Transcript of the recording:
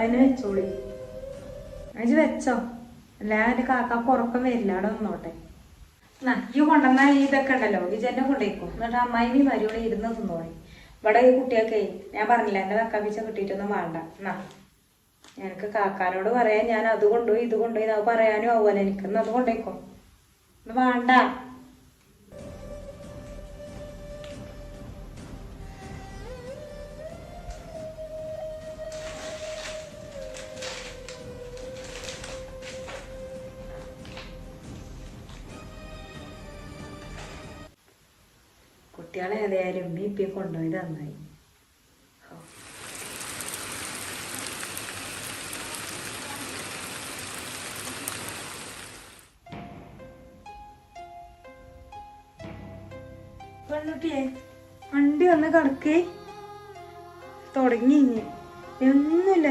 നിങ്ങളതിന് വെച്ചോളി. അഞ്ച് വെച്ചോ, അല്ല എൻ്റെ കാക്കാക്ക് ഉറക്കം വരില്ല. അവിടെ നിന്നോട്ടെ. എന്നാ ഈ കൊണ്ടുവന്ന ഇതൊക്കെ ഉണ്ടല്ലോ, വിജയനെ കൊണ്ടേക്കും. എന്നിട്ട് അമ്മായിമി മരുവോടെ ഇരുന്ന് തിന്നോളി. ഇവിടെ ഈ കുട്ടിയൊക്കെ ഞാൻ പറഞ്ഞില്ല, എൻ്റെ തക്കാപ്പിച്ച കിട്ടിയിട്ടൊന്നും വേണ്ട. എന്നാ എനിക്ക് കാക്കാനോട് പറയാൻ, ഞാൻ അത് കൊണ്ടുപോയി ഇത് കൊണ്ടുപോയി അത് പറയാനും ആവുമല്ലോ എനിക്ക്. അത് കൊണ്ടേക്കോ, ഇത് വേണ്ട. കുട്ടികളെ ഏതായാലും ഇപ്പം കൊണ്ടുപോയി നന്നായി. പെൺകുട്ടിയെ വണ്ടി വന്ന് കിടക്കേ തുടങ്ങി. ഒന്നുമില്ല.